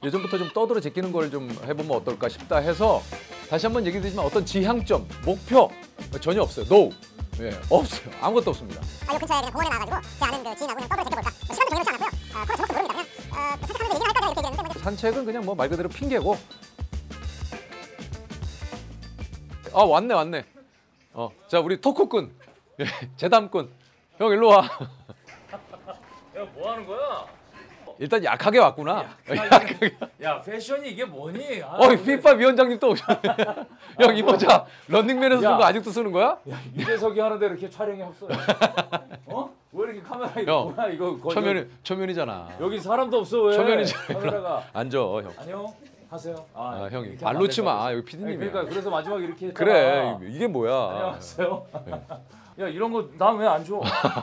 예전부터 좀 떠들어 제끼는 걸 좀 해보면 어떨까 싶다 해서 다시 한번 얘기 드리지만 어떤 지향점, 목표 전혀 없어요. 노. 예, 없어요. 아무것도 없습니다. 요 근처에 그냥 공원에 나와가지고 제 아는 그 지인하고 그냥 떠들어 제껴볼까. 시간도 정해놓지 않았고요. 코너 제목도 모릅니다. 그냥 산책하면서 얘기를 할까 이렇게 얘기했는데 뭐 산책은 그냥 뭐 말 그대로 핑계고. 아 왔네. 자 우리 토크꾼, 예, 재담꾼, 형 일로 와. 야, 뭐 하는 거야? 일단 약하게 왔구나. 약하게. 야, 패션이 이게 뭐니? 피파 위원장님 또 오셨네. 형 이 모자 런닝맨에서 쓴 거 아직도 쓰는 거야? 야, 유재석이 하는데 이렇게 촬영이 없어. 어? 왜 이렇게 카메라 형, 뭐야 이거 거의 초면이잖아. 여기 사람도 없어 왜? 초면이잖아. 카메라가. 앉아 형. 안녕. 하세요. 형이 이렇게 말 하면 놓지 안 마. 될까? 여기 피디님이야. 그러니까 그래서 마지막에 이렇게 했잖아. 그래 이게 뭐야? 안녕하세요. 야, 이런 거 난 왜 안 줘?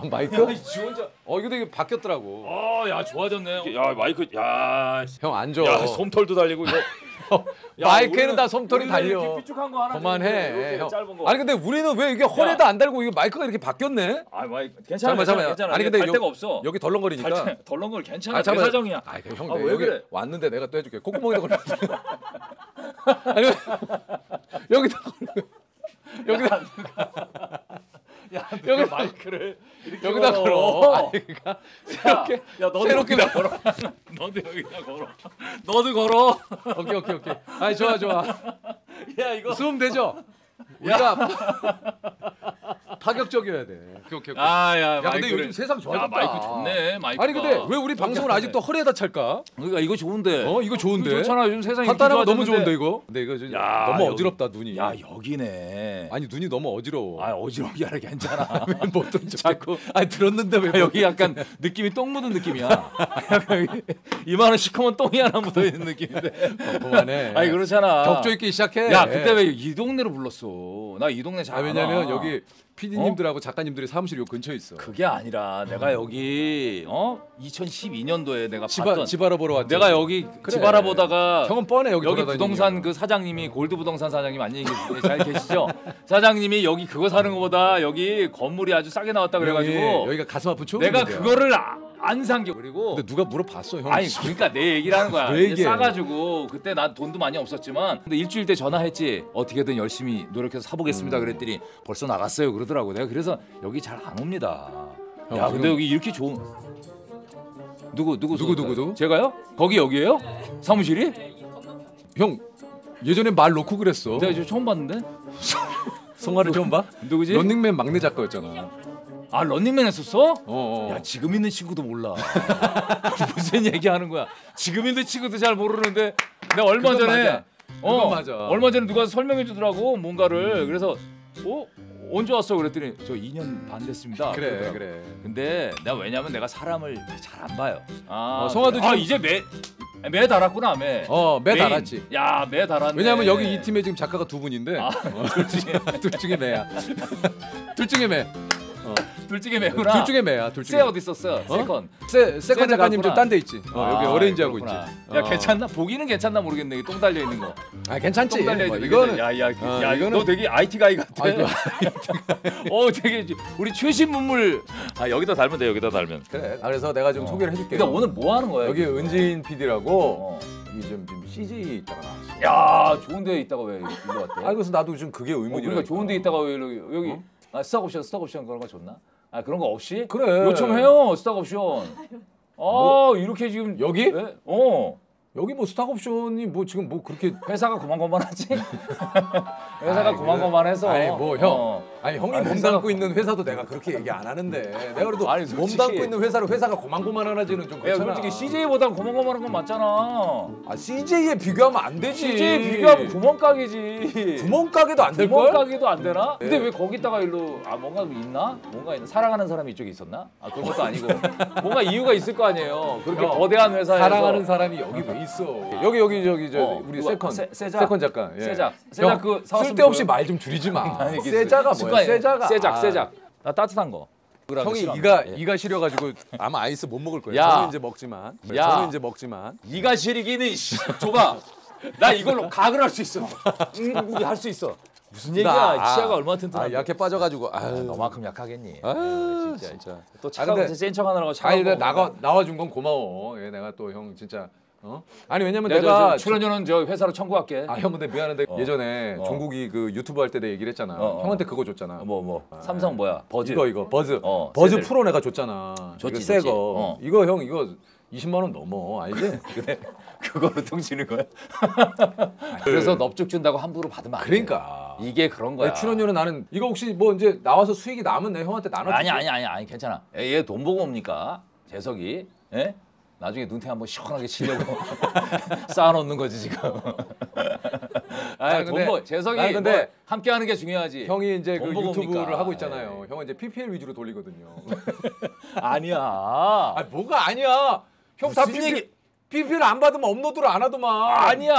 마이크? 야, 지 혼자. 이거 되게 바뀌었더라고. 야, 좋아졌네. 야, 마이크. 야, 형 앉아. 야, 솜털도 달리고 이거. 야, 마이크에는 우리는- 다 솜털이 우리는 달려. 이렇게 삐죽한 거 하나 그만해. 이렇게 형. 짧은 거. 아니 근데 우리는 왜 이게 허리에다 안 달고 이게 마이크가 이렇게 바뀌었네? 아, 마이크 괜찮아. 잠깐만. 괜찮아. 아니 근데 갈 데가 없어. 여기 덜렁거리니까. 덜렁걸 괜찮아. 내 잠깐만. 사정이야. 형 아, 내 왜 여기 그래? 왔는데 내가 또 해줄게. 콧구멍에다 걸려. 아니 여기다 여기다 야, 여기 마이크를 이렇게 여기다 걸어. 아니, 그러니까 새롭게 야, 너도 새롭게 여기다 걸어. 너도 여기다 걸어. 너도 걸어. 오케이. 아니 좋아. 야, 이거 숨 되죠? 우리가 파격적이어야 돼. 오케이. 야, 근데 마이크를- 요즘 세상 좋아졌다. 야, 마이크 좋네. 마이크가. 아니 근데 왜 우리 방송을 아직도 허리에다 찰까? 그러니까 이거 좋은데. 이거 좋은데. 좋잖아. 요즘 세상이 간단하고 너무 좋아졌는데. 좋은데 이거. 근데 이거 좀 야, 너무 여기- 어지럽다 눈이. 야, 여기네. 아니 눈이 너무 어지러워. 어지러운 게 아니라 괜찮아. 못 들은 자꾸 아니 들었는데 왜 여기 약간 느낌이 똥 묻은 느낌이야. 이만한 시커먼 똥이 하나 묻어 있는 느낌인데. 그만해. 아니 그렇잖아. 격조 있게 시작해. 야, 그때 왜 이 동네로 불렀어? 나 이 동네 잘 알아. 왜냐면 여기 PD님들하고 작가님들이 사무실이 요 근처에 있어. 그게 아니라 내가 여기 2012년도에 내가 봤던 집 알아보러 왔지. 내가 여기 그래. 집 알아보다가 형은 뻔해 여기 돌아다니는 부동산 거. 그 사장님이 골드 부동산 사장님 안녕히 잘 계시죠? 사장님이 여기 그거 사는 거보다 여기 건물이 아주 싸게 나왔다 그래가지고 여기가 가슴 아픈 초. 내가 그거를 안 산 게 그리고 근데 누가 물어봤어 형. 아니 그러니까 내 얘기를 하는 거야. 왜 얘기해? 싸가지고 그때 나 돈도 많이 없었지만 근데 일주일 때 전화했지 어떻게든 열심히 노력해서 사보겠습니다 그랬더니 벌써 나갔어요 그러더라고. 내가 그래서 여기 잘 안 옵니다. 형, 야 지금- 근데 여기 이렇게 좋은 누구 누구? 제가요? 거기 여기에요? 사무실이? 형 예전에 말 놓고 그랬어. 내가 지금 처음 봤는데 성화를 처음 봐? 누구지? 런닝맨 막내 작가였잖아. 아 런닝맨 했었어? 어. 야 지금 있는 친구도 몰라. 무슨 얘기하는 거야? 지금 있는 친구도 잘 모르는데 내가 얼마 그건 전에 맞아. 그건 맞아. 얼마 전에 누가 설명해 주더라고 뭔가를. 그래서 언제 왔어? 그랬더니 저 2년 반 됐습니다. 그러더라고. 그래. 근데 내가 왜냐면 내가 사람을 잘 안 봐요. 성화도 그래. 지금- 이제 매 달았구나 매. 매 메인. 달았지. 야, 매 달았네. 왜냐면 여기 이 팀에 지금 작가가 두 분인데 둘 중에 매야. 둘 중에 매. 둘 중에 매구나. 둘 중에 매야. 둘 중에. 세 어디 있었어? 세컨. 세컨 작가님 좀 갔구나. 딴 데 있지. 여기 오렌지하고 있지. 그렇구나. 야 괜찮나? 보기는 괜찮나 모르겠네. 이게 똥 달려 있는 거. 괜찮지. 똥 달려 뭐 있는 이거는 야야 이거는- 너 되게 IT 가이 같아. 아이고. 되게 우리 최신 문물. 여기다 달면 돼. 여기다 달면. 그래. 그래서 내가 좀 소개를 해줄게. 근데 오늘 뭐 하는 거야? 여기 은진 PD라고 어. 이 지금 CJ 있다가 나왔어. 야 좋은 데 있다가 왜 일로 왔대? 그래서 나도 좀 그게 의문이야. 그러니까 좋은 데 있다가 왜 여기 스톡옵션 그런 거 줬나? 그런 거 없이? 그래. 요청해요 스톡옵션. 이렇게 지금 여기? 왜? 여기 뭐 스탁옵션이 뭐 지금 뭐 그렇게 회사가 고만고만하지? 회사가 고만고만해서. 아니 뭐 형. 아니 형이 몸 회사가- 담고 있는 회사도 내가 그렇게 얘기 안 하는데 내가 그래도 아니, 몸 솔직히- 담고 있는 회사가 고만고만하지는 좀 야 그렇잖아. 솔직히 CJ보다 고만고만한 건 맞잖아. CJ에 비교하면 안 되지. CJ 비교하면 구멍가게지. 구멍가게도 안 될 걸? 구멍가게도 안 되나? 근데 왜 거기다가 일로 뭔가 있나? 뭔가 있나? 사랑하는 사람이 이쪽에 있었나? 그런 것도 아니고 뭔가 이유가 있을 거 아니에요. 그렇게 형, 거대한 회사에서 사랑하는 사람이 여기 왜 있어? 여기 저 우리 누가? 세컨 세작? 세컨 작가. 예. 세작 형, 그거 사왔으면 쓸데없이 좋을- 말 좀 줄이지 마. 아니, 세자가 뭐야? 습관이에요. 세자가. 세작. 나 따뜻한 거. 형이 싫어합니다. 이가 시려가지고 아마 아이스 못 먹을 거예요. 야. 저는 이제 먹지만. 야. 저는 이제 먹지만. 이가 시리기는 줘봐. 나 이걸로 각을 할 수 있어. 할 수 있어. 무슨 얘기야? 치아가 얼마나 튼튼한데. 약해 빠져가지고. 너만큼 약하겠니? 진짜. 또 아, 착하고 근데- 센 척하느라고 아니 착하고. 나와준 건 고마워. 예, 내가 또 형 진짜 아니 왜냐면 내가 내가 출연료는 저 회사로 청구할게. 아 형 근데 미안한데 예전에 어. 종국이 그 유튜브 할 때 내가 얘기를 했잖아. 형한테 그거 줬잖아. 뭐 삼성 뭐야? 버즈. 이거 버즈 세대. 프로 내가 줬잖아. 줬지, 이거 새 줬지. 거. 이거 형 이거 20만 원 넘어 알지? 그래. 그걸로 퉁치는 거야? 그래서 넙죽 준다고 함부로 받으면 안 돼. 그러니까 이게 그런 거야. 내 출연료는 나는 이거 혹시 뭐 이제 나와서 수익이 남은 내 형한테 나눠줄게. 아니 괜찮아. 얘 돈 보고 옵니까? 재석이. 예? 나중에 눈태 한번 시원하게 치려고 쌓아놓는 거지 지금. 아니, 근데- 재석이 나는 근데 뭐 함께하는 게 중요하지. 형이 이제 그 돈 보고 유튜브를 옵니까? 하고 있잖아요. 형은 이제 PPL 위주로 돌리거든요. 아니야. 아 뭐가 아니야? 형 다 무슨 얘기- PPL 안 받으면 업로드를 안 하더만. 아니야.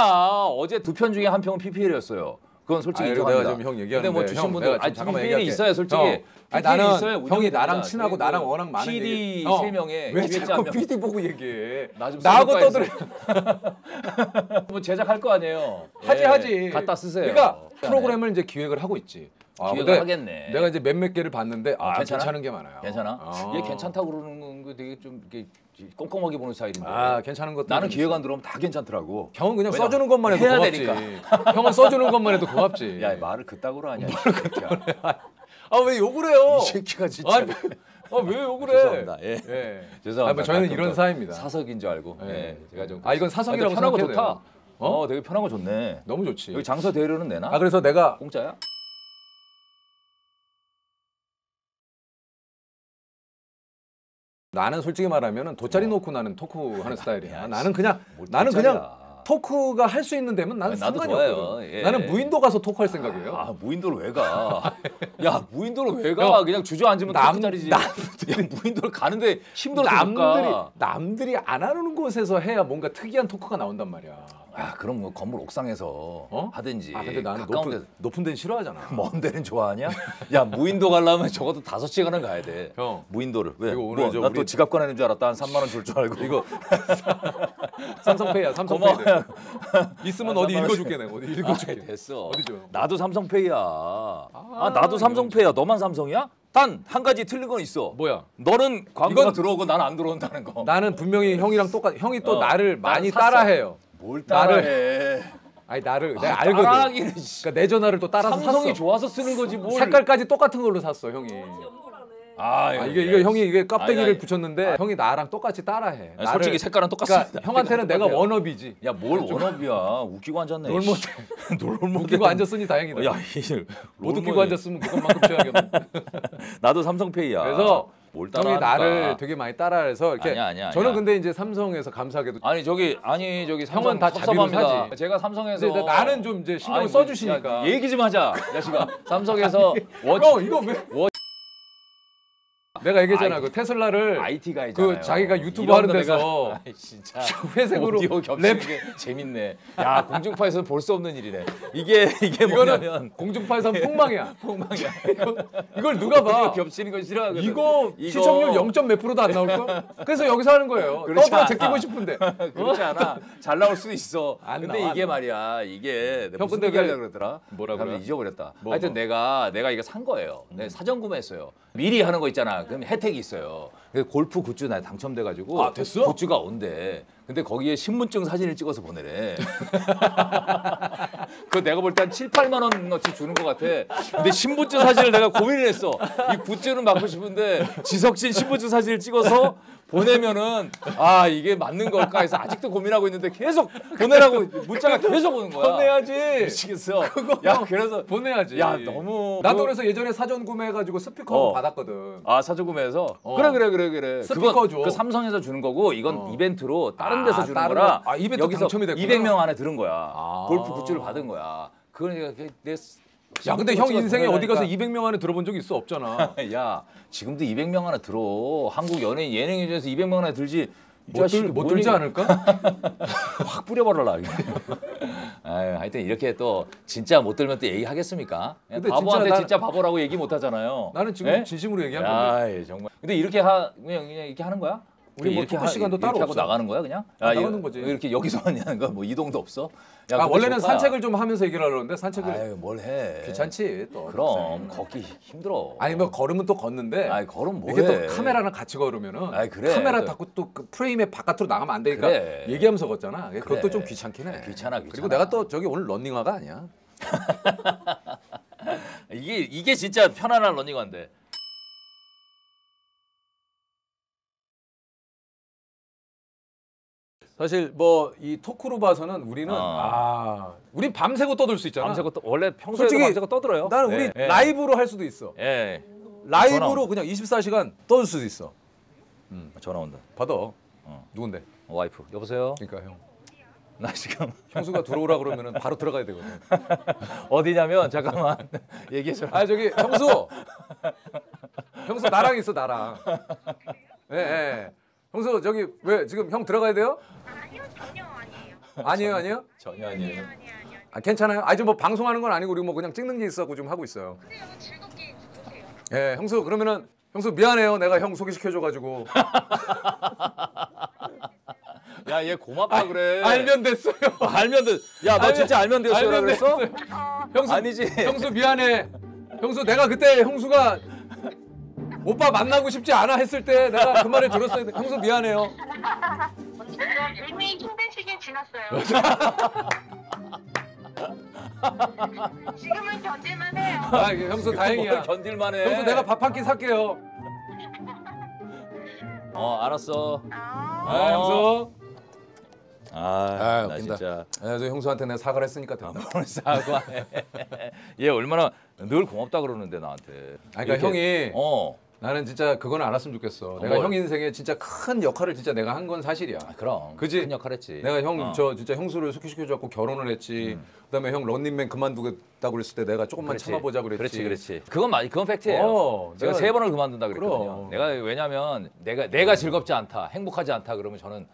어제 두 편 중에 한 편은 PPL이었어요. 그건 솔직히 아니, 인정합니다. 내가 지금 형 얘기하는데 근데 뭐 주신 형, 분들 내가 지금 아니 잠깐만 PPL이 얘기할게. 있어요, 솔직히. 형, 아니, PPL이 나는 있어요, 형이 운영됩니다. 나랑 친하고 저희 나랑 그 워낙 많은 PD 얘기. 세 명의 왜 기획자 자꾸 한 명. PD 보고 얘기해? 나 좀 나하고 써볼까 떠들어. 뭐 제작할 거 아니에요. 하지 예, 하지. 갖다 쓰세요. 그러니까 프로그램을 이제 기획을 하고 있지. 기획을 근데 하겠네. 내가 이제 몇몇 개를 봤는데 괜찮아? 괜찮은 게 많아요. 괜찮아? 아. 얘 괜찮다고 그러는 거 되게 좀 이렇게 꼼꼼하게 보는 스타일인데. 괜찮은 것도 나는 좀 기획 있어. 안 들어오면 다 괜찮더라고. 형은 그냥 왜냐? 써주는 것만 해도 해야 고맙지. 되니까. 형은 써주는 것만 해도 고맙지. 야 말을 그따구로 하냐? 이 새끼야. 아 왜 욕을 해요? 이 새끼가 진짜. 왜 욕을 해? 죄송합니다. 예. 예. 죄송합니다. 뭐 저희는 가끔 이런 또 사이입니다. 사석인 줄 알고. 예. 예. 제가 좀. 이건 사석이라고 편하고 생각해도 좋다. 돼요. 되게 편하고 좋네. 너무 좋지. 여기 장소 대여료는 내나? 그래서 내가 공짜야? 나는 솔직히 말하면은 돗자리 놓고 나는 토크하는 스타일이야. 야, 나는 그냥 뭘 나는 돗자리야. 그냥 토크가 할 수 있는 데면 나는 나도 상관이 좋아요. 없거든. 예. 나는 무인도 가서 토크할 생각이에요. 아 무인도를 왜 가? 야 무인도를 왜 가? 형, 그냥 주저앉으면 남- 토크 자리지. 야 무인도를 가는데 힘들어서 못 가. 남들이 안 하는 곳에서 해야 뭔가 특이한 토크가 나온단 말이야. 아 그럼 뭐 건물 옥상에서 하든지. 근데 나는 가까운 데서. 높은 데는 싫어하잖아. 먼 데는 좋아하냐? 야 무인도 가려면 적어도 5시간은 가야 돼. 형, 무인도를 왜? 이거 오늘 저 나또 우리- 지갑 꺼내는 줄 알았다. 한 3만 원 줄 줄 알고. 이거 삼성페이야. 삼성페이. 고마워요. 있으면 아, 어디 3만 읽어줄게 내가. 어디 읽어줄게. 됐어. 어디 줘? 나도 삼성페이야. 나도 삼성페이야. 너만 삼성이야? 단 한 가지 틀린 건 있어. 뭐야? 너는 광고가 이건- 들어오고 난 안 들어온다는 거. 나는 분명히 형이랑 똑같. 형이 또 나를 많이 샀어. 따라해요. 뭘 나를- 따라해? 아니 나를 내가 알거든. 따라하기는 씨. 그러니까 내 전화를 또 따라서 삼성이 샀어. 좋아서 쓰는 거지 뭘. 색깔까지 똑같은 걸로 샀어 형이. 이게 형이 이게 껍데기를 아니, 붙였는데 형이 나랑 똑같이 따라해. 아니, 솔직히 색깔은 똑같습니다. 그러니까 형한테는 내가 똑같아요. 원업이지. 야 뭘 원업이야. 웃기고 앉았네. 롤 씨. 모델. 롤 모델. 웃기고 앉았으니 다행이다. 야, 못 웃기고 앉았으면 그것만큼 최악이었네. 나도 삼성페이야. 그래서 뭘 형이 따라하니까. 나를 되게 많이 따라해서 이렇게 아니야. 저는 근데 이제 삼성에서 감사하게도 아니 저기 삼성 형은 다 자비로 섭섭합니다. 사지. 제가 삼성에서 근데 나는 좀 이제 신경을 아니, 써주시니까. 야, 얘기 좀 하자. 야시가 삼성에서 형 이거 왜? 내가 얘기했잖아. 아이, 그 테슬라를 IT 가이잖아요. 그 자기가 유튜브 이런 하는 거 데서 내가- 아이, 진짜 회색으로 오디오 겹치는 게 재밌네. 야 공중파에서 볼 수 없는 일이네. 이게 이거는 뭐냐면 공중파에서 폭망이야. 폭망이야. 이걸 누가 봐? 오디오 겹치는 거 싫어하거든. 이거 시청률 0. 몇 프로도 안 나올까? 그래서 여기서 하는 거예요. 그렇지 떠들어 않아. 제끼고 싶은데. 그렇지 않아. 잘 나올 수도 있어. 안 근데 나와, 이게 안 나와. 말이야. 이게 내가 형, 무슨 근데 얘기 하려고 그러더라? 뭐라고요? 갑자기 잊어버렸다. 뭐, 하여튼 뭐. 내가 이거 산 거예요. 내가 사전 구매했어요. 미리 하는 거 있잖아. 그럼 혜택이 있어요. 그래서 골프 굿즈 나 당첨돼가지고 아, 됐어? 굿즈가 온대. 근데 거기에 신분증 사진을 찍어서 보내래. 그거 내가 볼 때 한 7, 8만 원어치 주는 것 같아. 근데 신분증 사진을 내가 고민을 했어. 이 굿즈는 받고 싶은데 지석진 신분증 사진을 찍어서 보내면은 이게 맞는 걸까 해서 아직도 고민하고 있는데 계속 보내라고 문자가 계속 오는 거야. 보내야지. 미치겠어. 야 그래서 보내야지. 야 너무 나도 그래서 예전에 사전 구매해가지고 스피커 받았거든. 사전 구매해서 어. 그래. 스피커 줘. 그 삼성에서 주는 거고 이건 이벤트로 다른 데서 주는 다른 거라. 거. 이벤트 여기서 당첨이 됐구나. 200명 안에 들은 거야. 아. 골프 굿즈를 받은 거야. 그러니까 내 야 근데 형 인생에 어디 가서 보내라니까. 200명 안에 들어본 적 있어? 없잖아. 야 지금도 200명 안에 들어. 한국 연예인 예능인 중에서 200명 안에 들지. 이 자식이 못 뭔 들지 얘기야. 않을까? 확 뿌려버려라. 아유, 하여튼 이렇게 또 진짜 못 들면 또 얘기하겠습니까? 근데 바보한테 진짜 진짜 바보라고 얘기 못 하잖아요. 나는 지금 예? 진심으로 얘기한 건데. 야, 정말. 근데 이렇게 그냥 이렇게 하는 거야? 우리 뭐 토크 시간도 따로 이렇게 하고 없어. 나가는 거야 그냥? 나가는 거지. 왜 이렇게 여기서만 하는 거야? 뭐 이동도 없어? 야, 근데 원래는 좋다. 산책을 좀 하면서 얘기를 하려는데 산책을 아유 뭘 해? 귀찮지 또. 그럼 걷기 힘들어. 아니 뭐 걸으면 또 걷는데. 아이 걸음 뭐해? 이게 또 카메라랑 같이 걸으면은 아이, 그래. 카메라 또. 닫고 또 그 프레임의 바깥으로 나가면 안 되니까 그래. 얘기하면서 걷잖아. 그것도 그래. 좀 귀찮긴 해. 귀찮아. 그리고 내가 또 저기 오늘 런닝화가 아니야. 이게 진짜 편안한 러닝화인데. 사실 뭐 이 토크로 봐서는 우리는 우린 밤새고 떠들 수 있잖아. 밤새고 원래 평소에도 솔직히 밤새고 떠들어요. 나는 우리 예. 라이브로 할 수도 있어. 예. 라이브로 그냥 24시간 떠들 수도 있어. 전화 온다. 받아. 누군데? 와이프. 여보세요. 그러니까 형. 나 지금 형수가 들어오라 그러면은 바로 들어가야 되거든. 어디냐면 잠깐만 얘기해 줘. 아 저기 형수. 형수 나랑 있어 나랑. 예. 예. 형수 저기 왜 지금 형 들어가야 돼요? 아니요, 전혀 아니에요. 아니에요? 전혀 아니에요. 아니에요. 아 괜찮아요. 아직 뭐 방송하는 건 아니고 우리 뭐 그냥 찍는 게 있어고 좀 하고 있어요. 그래요, 즐겁게 있으세요. 예, 형수 그러면은 형수 미안해요. 내가 형 소개시켜줘가지고. 야, 얘 고맙다 그래. 알면 됐어요. 알면 돼. 야, 너 진짜 알면 되었어요 알면 그랬어? 형수 아니지. 형수 미안해. 형수 내가 그때 형수가 오빠 만나고 싶지 않아 했을 때 내가 그 말을 들었어야 돼. 형수 미안해요. 이미 힘든 시기 지났어요. 지금은 견딜만 해요. 아 형수 다행이야. 뭘 견딜만해. 형수 내가 밥 한 끼 살게요. 알았어. 아 형수. 나 웃긴다. 진짜 아, 저 형수한테 내가 사과를 했으니까 된다. 뭘 사과해. 얘 얼마나 늘 고맙다 그러는데 나한테. 아, 그러니까 형이 어. 나는 진짜 그건 알았으면 좋겠어. 내가 뭘? 형 인생에 진짜 큰 역할을 진짜 내가 한 건 사실이야. 그럼. 그지? 큰 역할 했지. 내가 형 저 진짜 형수를 소개시켜줬고 결혼을 했지. 그다음에 형 런닝맨 그만두겠다고 그랬을 때 내가 조금만 참아보자 그랬지. 그렇지. 그건 팩트예요. 제가 내가- 3번을 그만둔다 그랬거든요. 그럼. 내가 왜냐면 내가 즐겁지 않다, 행복하지 않다 그러면 저는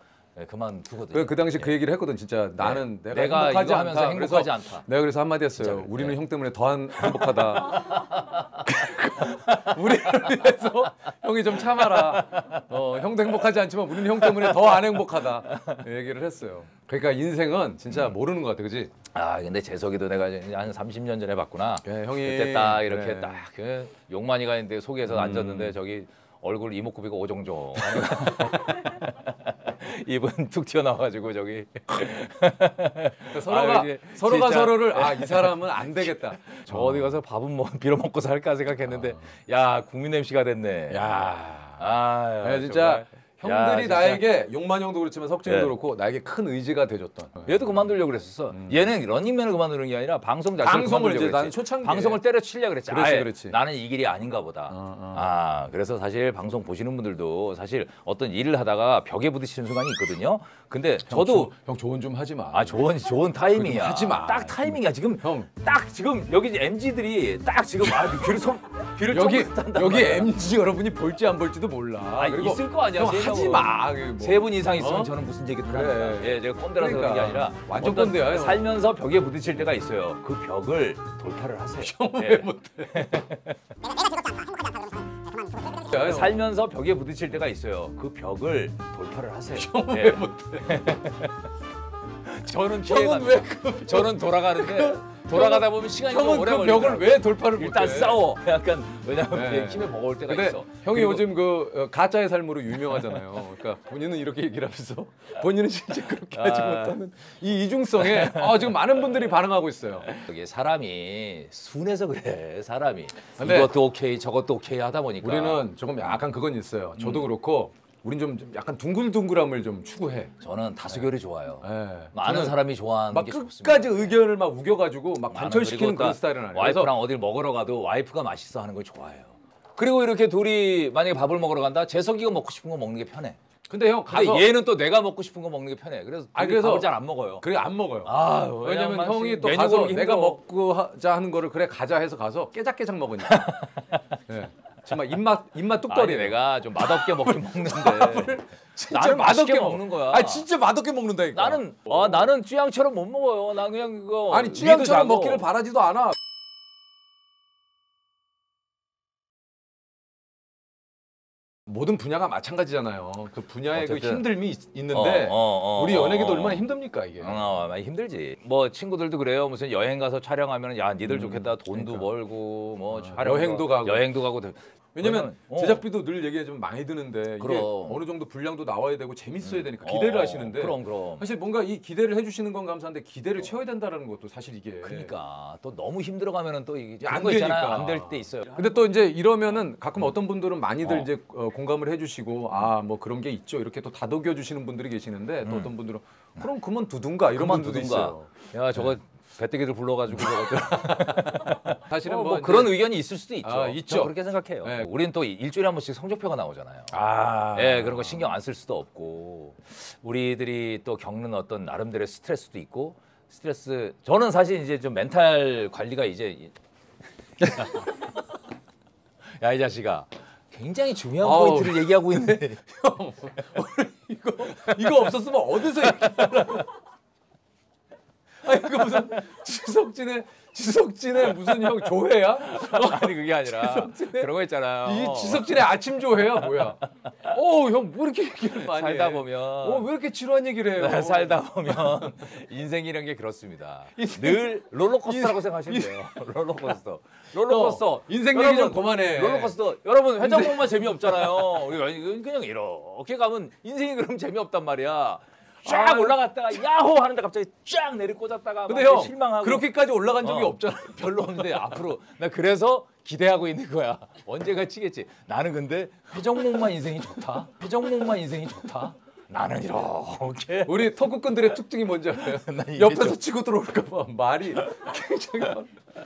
그만두거든요. 그 당시 그 얘기를 했거든. 진짜 나는 내가 내가 행복하지 이거 하면서 않다. 행복하지 그래서 않다. 내가 그래서 한마디 했어요. 진짜 그래. 우리는 형 때문에 더 행복하다. 우리를 위해서 형이 좀 참아라. 형도 행복하지 않지만 우리는 형 때문에 더 안 행복하다. 얘기를 했어요. 그러니까 인생은 진짜 모르는 것 같아, 그지? 근데 재석이도 내가 이제 한 30년 전에 봤구나. 예, 형이 그때 딱 이렇게 그래. 딱 그 용만이가 있는데 속에서 앉았는데 저기 얼굴 이목구비가 오종종. 입은 툭 튀어나와가지고 저기 서로가 이게 서로가 진짜- 서로를 이 사람은 안 되겠다. 저 어디 가서 밥은 뭐 빌어먹고 살까 생각했는데 야 국민 MC가 됐네. 야, 진짜 형들이 진짜. 나에게 용만 형도 그렇지만 석진이도 예. 그렇고 나에게 큰 의지가 돼줬던. 얘도 그만두려고 그랬었어. 얘는 런닝맨을 그만두는 게 아니라 방송 자체를 방송을 그만두려고 이제 그랬지. 나는 초창기에. 방송을 때려치려고 그랬지. 그렇지, 아예 그렇지. 나는 이 길이 아닌가 보다. 그래서 사실 방송 보시는 분들도 사실 어떤 일을 하다가 벽에 부딪히는 순간이 있거든요. 근데 저도 형 조언 좀 하지 마. 좋은 타이밍이야. 하지 마. 딱 타이밍이야. 지금 형. 딱 지금 여기 MZ들이 딱 지금 귀를 여기 쫑긋한단 여기 말이야. MG 여러분이 볼지 안 볼지도 몰라. 그리고 있을 거 아니야. 형 하지 마. 그게 뭐. 3분 이상 있으면 어? 저는 무슨 얘기도 그래. 합니다. 예, 제가 꼰대라서 그런 게 그러니까. 아니라 완전 어떤 꼰대야, 형. 살면서 벽에 부딪힐 때가 있어요. 그 벽을 돌파를 하세요. 왜 못해? 내가 즐겁지 않다, 행복하지 않다 그러면 저는 그만두고 형. 살면서 벽에 부딪힐 때가 있어요. 그 벽을 돌파를 하세요. 왜 예. 못해? 저는 형은 왜 그 저는 돌아가는데 돌아가다 보면 시간이 좀 형은 오래 그 걸리더라고요. 벽을 왜 돌파를 일단 못해? 싸워. 약간 왜냐면 네. 힘에 버거울 때가 근데 있어. 형이 그리고 요즘 그 가짜의 삶으로 유명하잖아요. 그러니까 본인은 이렇게 얘기를 하면서 본인은 진짜 그렇게 하지 못하는 이 이중성에 지금 많은 분들이 반응하고 있어요. 이게 사람이 순해서 그래. 사람이 근데 이것도 오케이 저것도 오케이 하다 보니까 우리는 조금 약간 그건 있어요. 저도 그렇고 우린 좀 약간 둥글둥글함을 좀 추구해. 저는 다수결이 좋아요. 예. 많은 저는 사람이 좋아하는 막 게 좋습니다. 끝까지 의견을 막 우겨가지고 막 나는 관철시키는 그리고 그런 딱 스타일은 아니에요. 와이프랑 어딜 먹으러 가도 와이프가 맛있어 하는 걸 좋아해요. 그리고 이렇게 둘이 만약에 밥을 먹으러 간다. 재석이가 먹고 싶은 거 먹는 게 편해. 근데 형 근데 가서 얘는 또 내가 먹고 싶은 거 먹는 게 편해. 그래서 그래서 밥을 잘 안 먹어요. 그게 안 먹어요. 왜냐면 왜냐면 형이 또 메뉴 가서 고르기 내가 힘들어. 먹고 하자 하는 거를 그래 가자 해서 가서 깨작깨작 먹으니까. 예. 정말 입맛 뚝떨이. 아니 내가 좀 맛없게 먹긴 먹는데 진짜 나는 맛있게 먹어. 먹는 거야. 아 진짜 맛없게 먹는다니까. 나는 쥐양처럼 못 먹어요. 난 그냥 그거 아니 위도 쥐양처럼 작고. 먹기를 바라지도 않아. 모든 분야가 마찬가지잖아요. 그 분야의 그 어쨌든. 힘듦이 있는데 우리 연예계도 얼마나 힘듭니까 이게. 많이 힘들지. 뭐 친구들도 그래요. 무슨 여행 가서 촬영하면 야 니들 좋겠다. 돈도 그러니까. 벌고 뭐 촬영 여행도 가고. 왜냐면 그러면, 제작비도 늘 얘기하지만 많이 드는데 이게 그럼. 어느 정도 분량도 나와야 되고 재밌어야 되니까 기대를 하시는데 그럼. 사실 뭔가 이 기대를 해주시는 건 감사한데 기대를 채워야 된다는 것도 사실 이게 그러니까 또 너무 힘들어가면은 또 이게 안 그런 거 있잖아요. 되니까. 안 될 때 있어요. 근데 또 이제 이러면은 가끔 어떤 분들은 많이들 어. 이제 공감을 해주시고 아 뭐 그런 게 있죠 이렇게 또 다독여 주시는 분들이 계시는데 또 어떤 분들은 그럼 그만 두든가 이런 분들도 있어요. 야 저거 배때기들 불러가지고 저것들. 사실은 뭐 이제- 그런 의견이 있을 수도 있죠. 아, 있죠. 저는 그렇게 생각해요. 네. 우리는 또 일주일에 한 번씩 성적표가 나오잖아요. 아 예, 그런 거 신경 안 쓸 수도 없고 우리들이 또 겪는 어떤 나름대로의 스트레스도 있고 스트레스 저는 사실 이제 좀 멘탈 관리가 이제 야 이 자식아 굉장히 중요한 아우. 포인트를 얘기하고 있는데 이거 없었으면 어디서 얘기하려고 아니 이거 무슨 지석진의 무슨 형 조회야? 아니 그게 아니라 지석진의- 그런 거 있잖아요. 이 지석진의 아침 조회야 뭐야? 형 뭐 이렇게 얘기를 많이 살다 해? 보면 왜 이렇게 지루한 얘기를 해요? 살다 보면 인생이란 게 그렇습니다. 늘 롤러코스터라고 생각하시면 돼요. 롤러코스터. 인생 얘기 좀 그만해. 롤러코스터. 여러분 회전목마 재미없잖아요. 우리가 그냥 이렇게 가면 인생이 그럼 재미없단 말이야. 쫙 올라갔다가 야호 하는데 갑자기 쫙 내리꽂았다가 근데 막 형 실망하고 그렇게까지 올라간 적이 없잖아. 별로 없는데 앞으로 나 그래서 기대하고 있는 거야. 언제가 치겠지. 나는 근데 회전목마 인생이 좋다. 회전목마 인생이 좋다. 나는 이렇게 우리 토크꾼들의 특징이 뭔지 알아요? 이게 옆에서 치고 들어올까 봐 말이 굉장히 많아.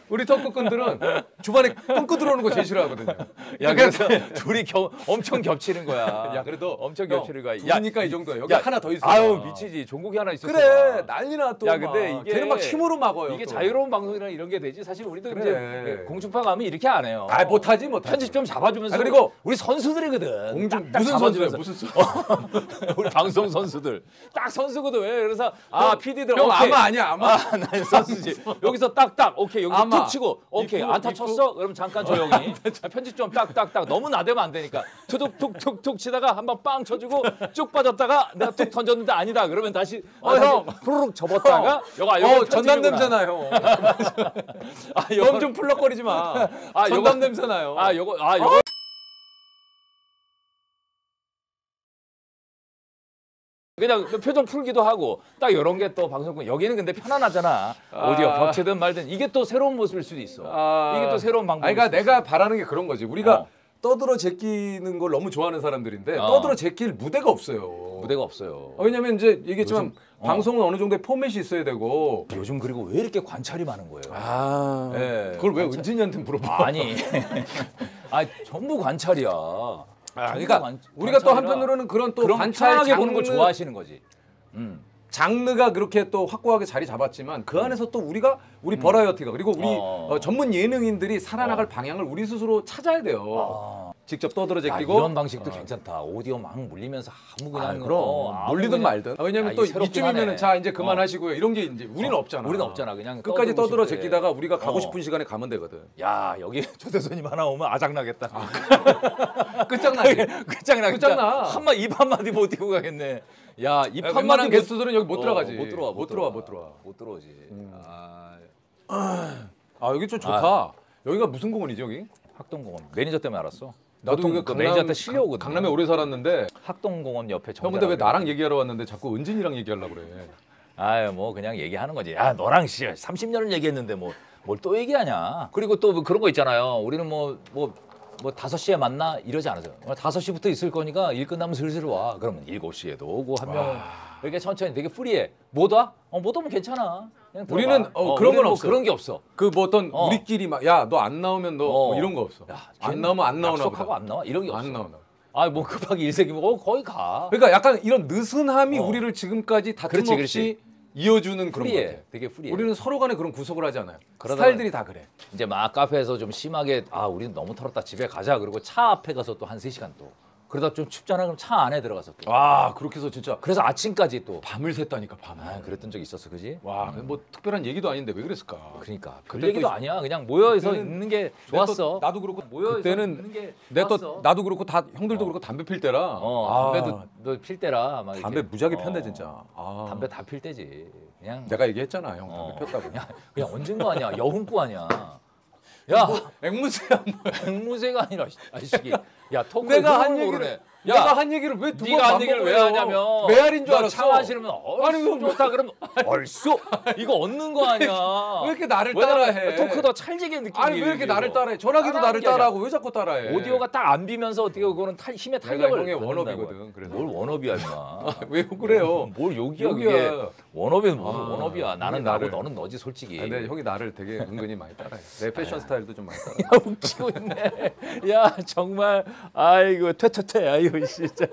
우리 토크꾼들은 주반에 끊고 들어오는 거 제일 싫어하거든요. 야 그래서 둘이 엄청 겹치는 거야. 야 그래도 엄청 형, 겹치는 거야. 둘이니까 이 정도야. 여기 야, 하나 더 있어. 아유 미치지. 종국이 하나 있었어. 그래 난리나 또. 야 근데 막. 이게 걔는 막 힘으로 막어요. 이게 또. 자유로운 방송이랑 이런 게 되지. 사실 우리도 그래. 이제 공중파 가면 이렇게 안 해요. 아 못하지 못하지. 편집 좀 잡아주면서. 아, 그리고 우리 선수들이거든. 공중 딱 무슨 잡아주면서. 선수야 무슨 선수? 우리 방송 선수들 딱 선수거든. 왜? 그래서 아 PD들 형 오케이. 아마 아니야 아마. 난 선수지. 여기서 딱딱 오케이 여기서 아마. 툭 치고 오케이 이프, 안타 이프. 쳤어? 그럼 잠깐 조용히. 편집 좀 딱딱딱 너무 나대면 안 되니까. 툭툭툭툭 치다가 한 번 빵 쳐주고 쭉 빠졌다가 내가 툭 던졌는데 아니다. 그러면 다시 형. 후루룩 접었다가 요거 전남 편집이구나. 냄새 나요. 아 너무 좀 풀럭거리지 마. 아, 전남 요거- 냄새 나요. 요거 그냥 표정 풀기도 하고 딱 이런 게 또 방송국 여기는 근데 편안하잖아. 오디오 겹치든 말든 이게 또 새로운 모습일 수도 있어. 이게 또 새로운 방법. 아니, 그러니까 내가 바라는 게 그런 거지. 우리가 어. 떠들어 제끼는 걸 너무 좋아하는 사람들인데 어. 떠들어 제낄 무대가 없어요. 무대가 없어요. 왜냐면 이제 얘기했지만 요즘- 방송은 어느 정도의 포맷이 있어야 되고. 요즘 그리고 왜 이렇게 관찰이 많은 거예요? 아, 예, 그걸 왜 관찰- 은진이한테 물어봐? 아니, 전부 관찰이야. 그러니까 우리가 또 한편으로는 그런 또 그런 관찰 편하게 보는 걸 장르- 좋아하시는 거지. 장르가 그렇게 또 확고하게 자리 잡았지만 그 안에서 또 우리 버라이어티가 그리고 우리 전문 예능인들이 살아나갈 방향을 우리 스스로 찾아야 돼요. 직접 떠들어 야, 제끼고 이런 방식도 괜찮다. 오디오 막 물리면서 아무 그냥 그럼 아무 물리든 그냥- 말든. 왜냐면 또 새롭긴 이쯤이면은 하네. 자 이제 그만하시고요. 이런 게 이제 우리는 없잖아. 우리는 없잖아. 그냥 끝까지 떠들고 떠들어 싶대. 제끼다가 우리가 가고 어. 싶은 시간에 가면 되거든. 야 여기 초대 손님 하나 오면 아작나겠다. 끝장나지. 끝장나겠다. 끝장나. 한마 입 한마디 못 띄고 가겠네. 야 입 웬만한 한마디 게스트들은 여기 못 들어가지. 못 들어와. 못 들어와. 못 들어오지. 아 여기 좀 좋다. 여기가 무슨 공원이지 여기? 학동공원 매니저 때문에 알았어. 나도 보통 이거 그 매니저 때 실려오거든. 강남에 오래 살았는데 학동공원 옆에 형 근데 왜 나랑 얘기하러 왔는데 자꾸 은진이랑 얘기하려고 그래? 아유 뭐 그냥 얘기하는 거지. 야 너랑 30년을 얘기했는데 뭐 뭘 또 얘기하냐. 그리고 또뭐 그런 거 있잖아요. 우리는 뭐 5시에 만나 이러지 않아요. 5시부터 있을 거니까 일 끝나면 슬슬 와. 그러면 7시에도 오고 한 명은 이렇게 천천히 되게 프리해. 못 와? 못 오면 괜찮아. 그냥 들어가. 우리는 그런 우리는 건 뭐 없어. 그런 게 없어. 그 뭐 어떤 우리끼리 막 야 너 안 나오면 너 뭐 이런 거 없어. 야, 안 나오면 안 나오나 약속하고 보다. 안 나와? 이런 게 없어. 안 나오나. 아 뭐 급하게 일색이면 거기 가. 그러니까 약간 이런 느슨함이 우리를 지금까지 다툼 그렇지, 없이 이어주는 그런 거 프리해. 같아. 되게 프리해. 우리는 서로 간에 그런 구속을 하지 않아요. 그러다가- 스타일들이 다 그래. 이제 막 카페에서 좀 심하게 우리는 너무 털었다 집에 가자 그러고 차 앞에 가서 또 한 3시간 또 그러다 좀 춥잖아. 그럼 차 안에 들어가서 또. 와 그렇게 해서 진짜 그래서 아침까지 또. 밤을 샜다니까 밤을. 아, 그랬던 적 있었어, 그지? 와, 뭐 특별한 얘기도 아닌데 왜 그랬을까? 그러니까 그 그때 얘기도 또 아니야. 그냥 모여서 그때는 있는 게 내가 좋았어. 또 나도 그렇고 모여서 그때는 있는 게 내가 또 좋았어. 나도 그렇고 다 형들도 그렇고 담배 필 때라. 담배도 너 필 때라 막 담배 이렇게. 무지하게 폈네 진짜. 아. 담배 다 필 때지. 그냥 내가 얘기했잖아 형 담배 폈다고. 그냥 얹은 거 아니야. 여훈구 아니야. 야, 앵무새야 뭐. 백무새가 아니라 아저씨. 야, 토크 내가 한 모르네. 얘기를 야, 내가 한 얘기를 왜 누가 네가 한 얘기를 왜 하냐면 메아리인 줄 너 알았어. 차 마시면 아니, 얼쑤 좋다 그러면 얼쑤 이거 얻는 거 아니야. 왜 이렇게 나를 왜냐면 따라해? 토크 더 찰지게 느끼기 아니 왜 이렇게 나를 위해서. 따라해? 전화기도 따라하는 나를 게 아니라 따라하고 왜 자꾸 따라해? 오디오가 딱 안 비면서 어떻게 그거는 힘의 내가 탄력을 형의 갖는다고. 원업이거든. 그래서 뭘 원업이야 임마. 왜 그래요? 뭘 여기야 여기야. 그게. 원업이는 무슨 아, 원업이야. 나는 형이 나고 나를- 너는 너지 솔직히. 아, 근데 형이 나를 되게 은근히 많이 따라해. 내 패션 스타일도 좀 많이 따라해. 야 웃기고 있네. 야 정말 아이고 퇴퇴퇴 아이고 진짜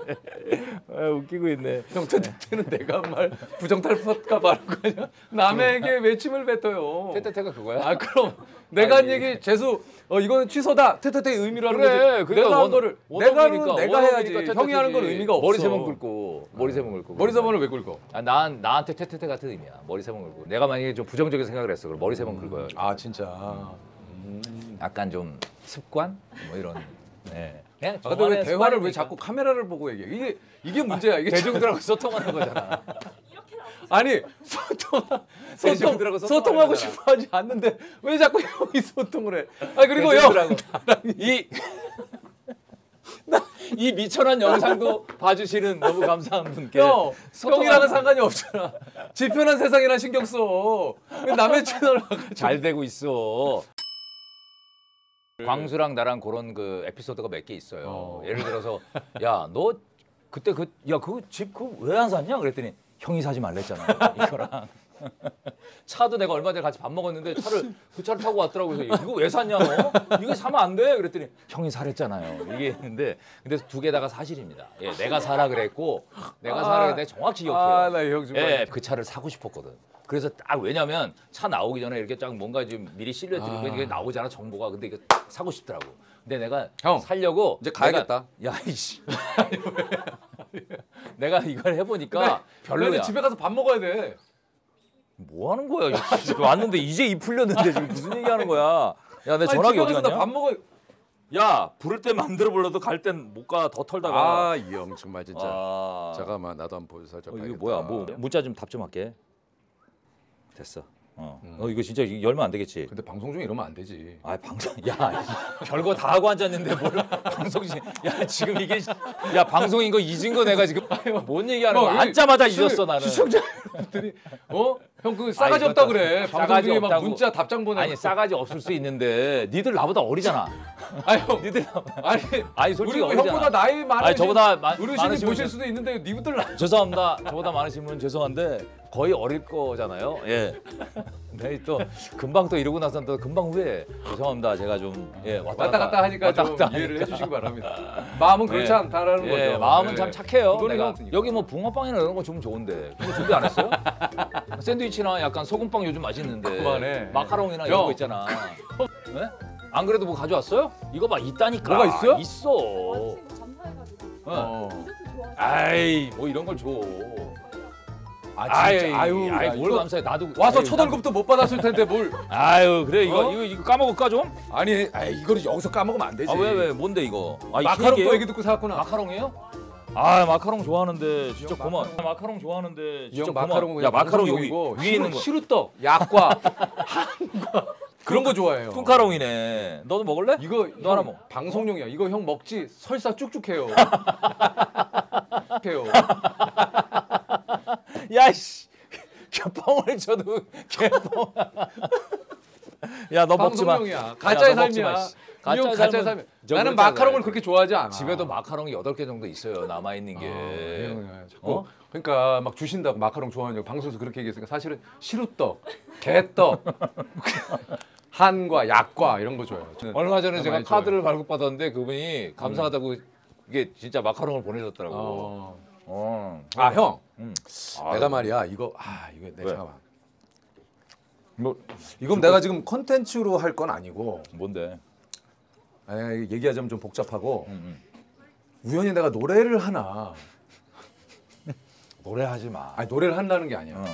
아, 웃기고 있네. 형 퇴퇴퇴는 내가 한 말 부정탈까 봐 하는 거 아니야? 남에게 외침을 뱉어요. 퇴퇴퇴가 그거야? 아 그럼 내가 한 아니. 얘기 재수 이거는 취소다. 퇴퇴퇴 의미로 하는 그래, 거지. 그러니까 내가 한 원- 거를 원업이니까, 내가 하는 건 내가 해야지. 원업이니까 형이 하는 건 퇴퇴퇴지. 의미가 없어. 머리 세번 긁고 머리 세번 긁고. 머리 세번을 왜 긁어? 아, 나한테 퇴퇴퇴 같은 의미야. 머리 세번 긁고. 내가 만약에 좀 부정적인 생각을 했어. 그럼 머리 세번 긁어요. 아 진짜. 약간 좀 습관 뭐 이런. 네. 그냥 아, 근데 왜 저만의 대화를 왜 습관이니까. 자꾸 카메라를 보고 얘기해? 이게 문제야. 이게 대중들하고 소통하는 거잖아. 아니 대중들하고 소통하고 소통하는 싶어하지 않는데 왜 자꾸 형이 소통을 해? 아 그리고 형 대중들하고 이 미천한 영상도 봐주시는 너무 감사한 분께 형, 소통하는- 형이랑은 상관이 없잖아. 지편한 세상이나 신경 써. 왜 남의 채널 와가지고. 잘 되고 있어. 광수랑 나랑 그런 그 에피소드가 몇 개 있어요. 예를 들어서 야 너 그때 그 집 그 왜 안 샀냐 그랬더니 형이 사지 말랬잖아 이거랑 차도 내가 얼마 전에 같이 밥 먹었는데 그 차를 타고 왔더라고. 그래서 이거 왜 샀냐 너? 이거 사면 안 돼. 그랬더니 형이 사랬잖아요. 이게 있는데 근데 두 개 다가 사실입니다. 예, 내가 사라 그랬고 내가 사라 그랬는데 정확히 기억해요. 아나형 정말. 예, 그 차를 사고 싶었거든. 그래서 딱 왜냐면 차 나오기 전에 이렇게 쫙 뭔가 좀 미리 실루엣 이게 나오잖아 정보가. 근데 이거 딱 사고 싶더라고. 근데 내가 형, 살려고 이제 가야겠다. 야 이씨. 내가 이걸 해보니까 별로야. 별로야. 집에 가서 밥 먹어야 돼. 뭐 하는 거야? 왔는데 이제 이 풀렸는데 지금 무슨 얘기하는 거야? 야, 내 아니, 전화기 집에 어디 가서 갔냐? 밥 먹어. 야, 부를 때 맘대로 불러도 갈 땐 못 가. 더 털다가. 이 형 정말 진짜. 아. 잠깐만 나도 한번 보여 살짝. 이거 봐야겠다. 뭐야? 뭐 문자 좀 답 좀 할게. 됐어. 이거 진짜 이거 열면 안 되겠지? 근데 방송 중에 이러면 안 되지. 아 방송 야 별거 다 하고 앉았는데 뭘 방송 야 지금 이게 야 방송인 거 잊은 거 내가 지금 뭔 얘기하는 거야? 여기 앉자마자 잊었어 나는. 시청자 여러분들이 형 그 싸가지 이거 없다 또 그래. 방송 싸가지 중에 막 없다고. 문자 답장 보내. 아니 싸가지 없을 수 있는데 니들 나보다 어리잖아. 아니 형. 니들 아니 솔직히 우리 어리잖아. 형보다 나이 많으신 아니 저보다 어르신이 많으시면 보실 수도 있는데 니들 나. 죄송합니다. 저보다 많으신 분 죄송한데 거의 어릴 거잖아요. 예. 네, 또 금방 또 이러고 나서 또 금방 후회. 죄송합니다. 제가 좀 예, 왔다 갔다 하니까 왔다 좀 갔다 이해를 하니까. 해주시기 바랍니다. 마음은 그렇지 예. 않다라는 예, 거죠. 마음은 예. 참 착해요. 그거는 내가 형- 여기 뭐 붕어빵이나 이런 거 주면 좋은데 그거 준비 안 했어요? 샌드위치나 약간 소금빵 요즘 맛있는데 그만해. 마카롱이나 이런 형. 거 있잖아. 네? 안 그래도 뭐 가져왔어요? 이거 막 있다니까. 뭐가 있어요? 있어. 어. 아이 뭐 이런 걸 줘. 아 진짜 아유 야, 뭘 이거 감사해. 나도 와서 아유, 첫 월급도 못 받았을 텐데 뭘? 아유 그래 이거 어? 이거 까먹을까 좀? 아니 이거를 여기서 까먹으면 안 되지. 아 왜 뭔데 이거? 아, 이 마카롱 케이크예요? 또 애기 듣고 사왔구나. 마카롱이에요? 아 마카롱 좋아하는데 진짜 고마워. 마카롱 좋아하는데 이 진짜 형 고마워. 마카롱은 야 마카롱 여기 방송용이고 위에 있는 거. 시루떡, 약과, 한과 그런 거 좋아해요. 뚱카롱이네. 너도 먹을래? 이거 너 하나 형 먹어. 방송용이야. 이거 형 먹지 설사 쭉쭉해요. 해요. 야이씨. 개뻥을 쳐도 개뻥. 야 너 먹지 마. 방송용이야. 가짜의 삶이야. 이형 가짜의 삶. 나는 마카롱을 그렇게 좋아하지 않아. 집에도 마카롱이 8개 정도 있어요. 남아 있는 게. 형이야. 자꾸 어? 그러니까 막 주신다고 마카롱 좋아하냐고 방송에서 그렇게 얘기했으니까 사실은 시루떡, 개떡, 한과, 약과 이런 거 좋아해요. 저는 얼마 전에 제가 많이 카드를 발급받았는데 그분이 감사하다고 이게 진짜 마카롱을 보내줬더라고. 좋아해요. 아 형, 아, 내가 말이야 이거 이거 내 왜? 잠깐만. 뭐 이건 내가 지금 컨텐츠로 할 건 아니고 뭔데? 얘기하자면 좀 복잡하고 우연히 내가 노래를 하나. 노래하지 마. 아니 노래를 한다는 게 아니야. 응.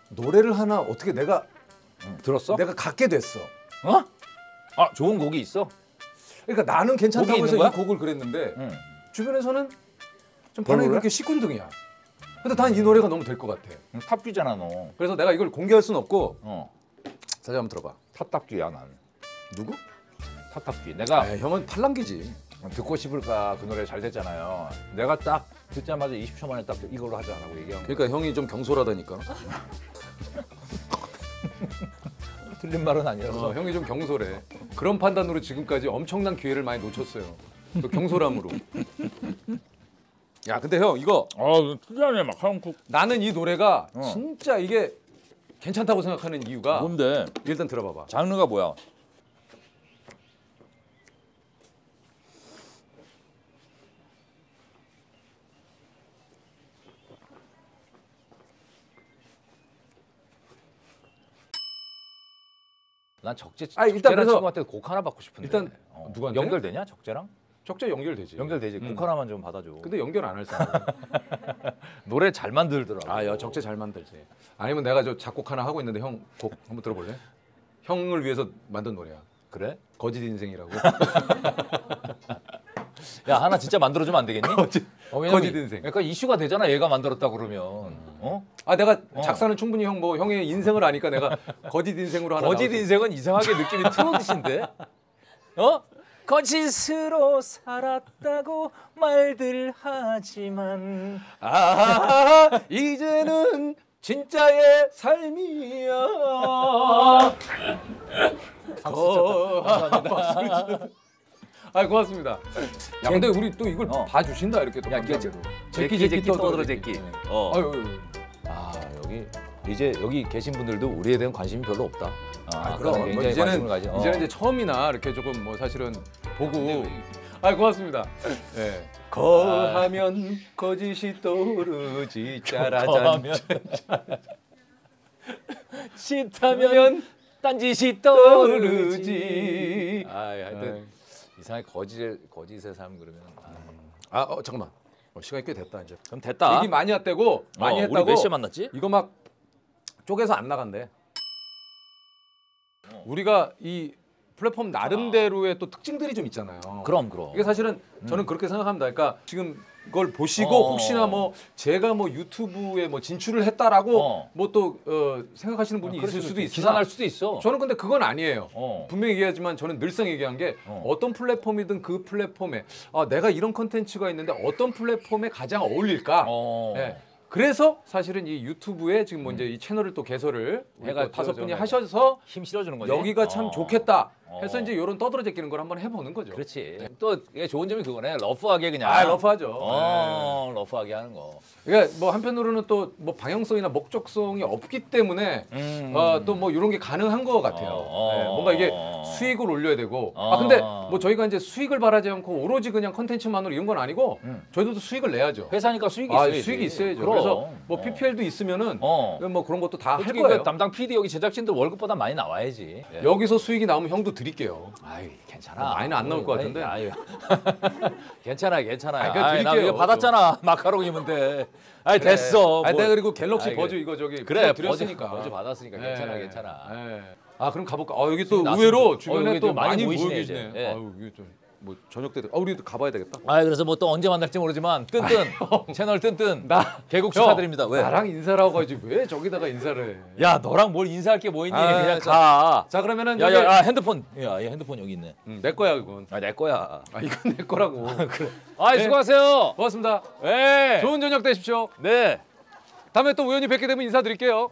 노래를 하나 어떻게 내가 들었어? 내가 갖게 됐어. 어? 아 좋은 곡이 있어? 그러니까 나는 괜찮다고 곡이 해서 있는 이 거야? 곡을 그랬는데 응. 주변에서는 좀 반응이 별로래? 그렇게 시큰둥이야. 근데 난 이 노래가 너무 될 것 같아. 탑귀잖아 너. 그래서 내가 이걸 공개할 수는 없고 어. 사실 한번 들어봐. 탑탑귀야 난. 누구? 탑탑귀. 내가 아, 형은 팔랑귀지. 듣고 싶을까 그 노래 잘 됐잖아요. 내가 딱 듣자마자 20초 만에 딱 이걸로 하자라고 얘기한 거. 그러니까 형이 좀 경솔하다니까. 틀린 말은 아니어서. 형이 좀 경솔해. 그런 판단으로 지금까지 엄청난 기회를 많이 놓쳤어요. 그 경솔함으로. 야, 근데 형 이거 특이하네 마카롱국. 나는 이 노래가 어. 진짜 이게 괜찮다고 생각하는 이유가 뭔데? 일단 들어봐봐. 장르가 뭐야? 난 적재 아니, 일단 적재란 그래서 친구한테 곡 하나 받고 싶은데. 일단 누구한테? 연결되냐 적재랑? 적재 연결되지. 연결되지. 곡 하나만 좀 받아줘. 근데 연결 안 할 사람. 노래 잘 만들더라고. 아, 야, 적재 잘 만들지. 아니면 내가 저 작곡 하나 하고 있는데 형 곡 한번 들어볼래? 형을 위해서 만든 노래야. 그래? 거짓 인생이라고. 야 하나 진짜 만들어주면 안 되겠니? 왜냐면 거짓 인생. 그러니까 이슈가 되잖아. 얘가 만들었다 그러면. 어? 아, 내가 작사는 충분히 형 뭐 형의 인생을 아니까 내가 거짓 인생으로 하나. 거짓 나왔어. 인생은 이상하게 느낌이 트로트신데? 어? 거짓으로 살았다고 말들 하지만 이제는 진짜의 삶이야. 감사합니다. 아, 고맙습니다. 야, 근데 우리 또 이걸 봐주신다 이렇게 또. 야, 감사하게도. 제끼 떠들어 제끼. 어. 아유, 아유. 아 여기 이제 여기 계신 분들도 우리에 대한 관심이 별로 없다. 그럼 아까는 뭐 굉장히 관심을 가지. 이제는 이제 처음이나 이렇게 조금 뭐 사실은 보고. 아, 고맙습니다. 예. 거하면 거짓이 떠오르지 짜라잔. 싫다면 딴짓이 떠오르지. 하여튼 이상하게 거짓의 삶 그러면. 잠깐만. 시간이 꽤 됐다 이제. 그럼 됐다. 얘기 많이 했다고 많이 했다고. 우리 몇 시에 만났지? 이거 막 쪼개서 안 나간대. 우리가 이 플랫폼 나름대로의 또 특징들이 좀 있잖아요. 그럼. 이게 사실은 저는 그렇게 생각합니다. 그러니까 지금 그걸 보시고 혹시나 뭐 제가 뭐 유튜브에 뭐 진출을 했다라고 뭐 또 생각하시는 분이 있을 수도 있으나 기사 날 수도 있어. 저는 근데 그건 아니에요. 분명히 분명히 얘기하지만 저는 늘상 얘기한 게 어떤 플랫폼이든 그 플랫폼에 내가 이런 컨텐츠가 있는데 어떤 플랫폼에 가장 어울릴까? 네. 그래서 사실은 이 유튜브에 지금 뭐 이제 이 채널을 또 개설을 해가 5분이 하셔서 힘 실어주는 거지. 여기가 참 좋겠다 해서 이제 이런 떠들어 제끼는 걸 한번 해보는 거죠. 그렇지. 또 이게 좋은 점이 그거네. 러프하게 그냥. 러프하죠. 러프하게 하는 거. 그러니까 뭐 한편으로는 또 뭐 방향성이나 목적성이 없기 때문에 또 뭐 이런 게 가능한 것 같아요. 뭔가 이게 수익을 올려야 되고. 근데 뭐 저희가 이제 수익을 바라지 않고 오로지 그냥 컨텐츠만으로 이런 건 아니고 저희도 수익을 내야죠. 회사니까 수익이 있어야지. 수익이 있어야죠. 그럼. 그래서 뭐 PPL도 있으면은 뭐 그런 것도 다 할 솔직히 거예요. 그 담당 PD 여기 제작진들 월급보다 많이 나와야지. 여기서 수익이 나오면 형도 드릴게요. 아유 괜찮아. 많이는 안 나올 것 같은데. 아유. 괜찮아. 그냥 나 드릴게요. 이거 받았잖아. 마카롱이면 돼. 아이 됐어. 내가 그리고 갤럭시 버즈 이거 저기 그래 드렸으니까. 버즈 받았으니까 괜찮아. 그럼 가볼까? 여기 또 지금 의외로 나왔습니다. 주변에 여기 또 좀 많이 많이 모이시네, 모여 이제. 계시네. 예. 이게 좀 뭐 저녁 때 우리도 가봐야 되겠다. 그래서 뭐 또 언제 만날지 모르지만 뜬뜬 채널 뜬뜬 나 개국 축하드립니다. 왜? 나랑 인사를 하고 가지 왜 저기다가 인사를 해? 야 너랑 뭘 인사할 게 뭐 있니? 그냥 자, 가. 자 그러면은 야야 핸드폰. 야 핸드폰 여기 있네. 내 거야 그건. 내 거야. 이건 내 거라고. 그래. 네. 수고하세요. 고맙습니다. 네. 좋은 저녁 되십시오. 네. 다음에 또 우연히 뵙게 되면 인사드릴게요.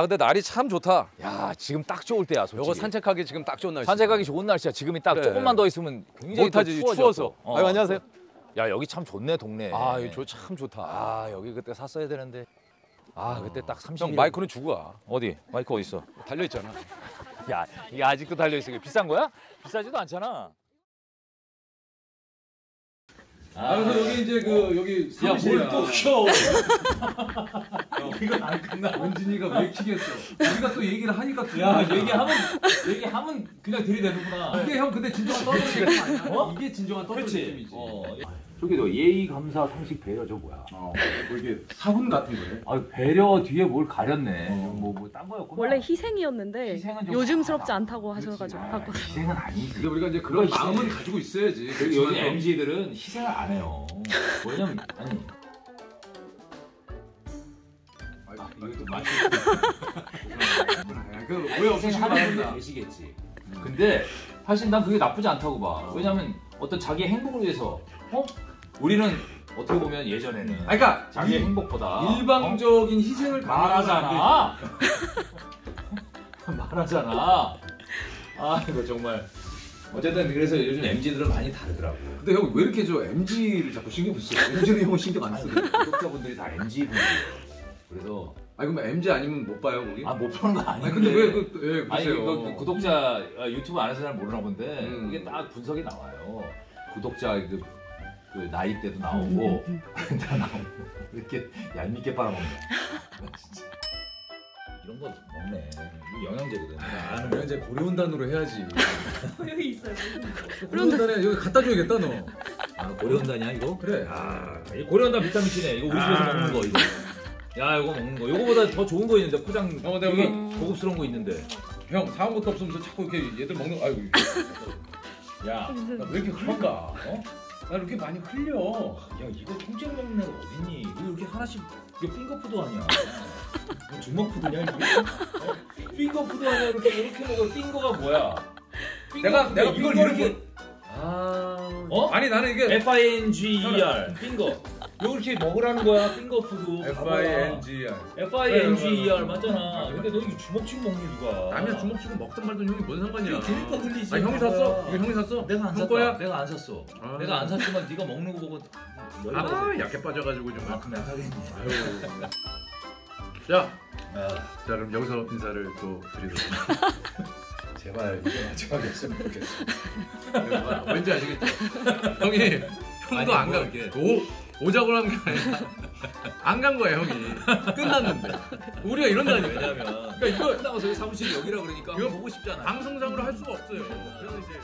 근데 날이 참 좋다. 야 지금 딱 좋을 때야 솔직히. 요거 산책하기 지금 딱 좋은 날씨. 산책하기 좋은 날씨야. 지금이 딱 그래. 조금만 더 있으면 굉장히 못하지 또 추워서. 안녕하세요. 야 여기 참 좋네 동네. 이거 참 좋다. 여기 그때 샀어야 되는데. 그때 딱 30일. 형 마이크는 주고 와. 어디? 마이크 어디 있어? 달려 있잖아. 야 이게 아직도 달려 있어. 비싼 거야? 비싸지도 않잖아. 그래서 여기 이제 여기 사무실이야. 야뭘또 켜? 이건 안 끝나. 원진이가 왜 키겠어? 우리가 또 얘기를 하니까 또 야 얘기하면 그냥 들이대는구나. 이게 형 근데 진정한 떨어지는 느낌 아니야? 이게 진정한 떨어지는 그렇지. 느낌이지. 저기 너 예의 감사 상식 배려 저 뭐야? 뭐 이게 사훈 같은 거예요? 아 배려 뒤에 뭘 가렸네. 뭐 딴 거였구나. 원래 희생이었는데 희생은 좀 요즘스럽지 않다고 하셔가지고 바꿨어요. 희생은 아니지. 근데 우리가 이제 그런 그거 마음은 희생. 가지고 있어야지. 그리고 요즘 MZ들은 희생을 안 해요. 왜냐면 아니. 이거 좀 많이 왜 없으시면 희생하는 안 분들 된다. 계시겠지. 근데 사실 난 그게 나쁘지 않다고 봐. 왜냐면 어떤 자기의 행복을 위해서 우리는 어떻게 보면 예전에는 그러니까 자기의 행복보다 일방적인 희생을 말하잖아. 말하잖아. 아 이거 정말 어쨌든 그래서 요즘 MZ들은 많이 다르더라고. 근데 형 왜 이렇게 저 MG를 자꾸 신경 써? MG는 형은 신경 안 쓰고. 구독자분들이 다 MZ 분들이에요. 그래서 아니 그럼 MG 아니면 못 봐요 거기? 못 보는 거 아니에요. 아니 근데 왜 아니 보세요? 그 구독자 유튜브 안에서 잘 모르나 본데 음. 이게 딱 분석이 나와요. 구독자 그 나이대도 나오고 다 나오고 이렇게 얄밉게 빨아먹는. 진짜 이런 거 먹네. 이거 영양제거든. 나는 왜 이제 고려온단으로 해야지. 여기 있어요. 고려온단에 여기 갖다 줘야겠다 너. 고려온단이야 이거? 그래. 이 고려온단 비타민 C네. 이거 우리 집에서 먹는 거 이거. 야 이거 먹는 거. 이거보다 더 좋은 거 있는데 포장. 근데 되게 여기 고급스러운 거 있는데. 형 사온 것도 없으면서 자꾸 이렇게 얘들 먹는. 아이고. 야, 나 왜 이렇게 흘릴까? 어? 나 이렇게 많이 흘려. 야 이거 통째로 먹는 애가 어딨니? 이거 이렇게 하나씩 이게 핑거푸드 아니야? 뭐 주먹푸드냐 이게? 핑거푸드 아니야? 이렇게 먹어. 핑거가 뭐야? 내가 이걸 핑거 이렇게. 아니 나는 이게 FINGER 핑거. 이거 이렇게 먹으라는 거야. 핑거푸드. FINGR. FINGER 맞잖아. 근데 너 이거 주먹치고 먹니 누가? 남이야 주먹치고 먹던 말던 형이 뭔 상관이야? 그러니까 흘리지. 아 형이 샀어? 이거 형이 샀어? 내가 안 형 샀다. 거야? 내가 안 샀어. 아. 내가 안 샀지만 네가 먹는 거 보고 열받아서. 약해 빠져가지고 좀. 그럼 약하겠니? 자, 그럼 여기서 인사를 또 드리도록. 제발 이게 마지막에 했으면 좋겠어. 왠지 아시겠죠? 형이 형도 안 가. 오자고 한 게 아니라 안 간 거야 형이. 끝났는데. 우리가 이런다니. 왜냐면 그러니까 이거 끝나고 저희 사무실이 여기라 그러니까 이거 보고 싶잖아. 방송상으로 할 수가 없어요. 그래서 이제.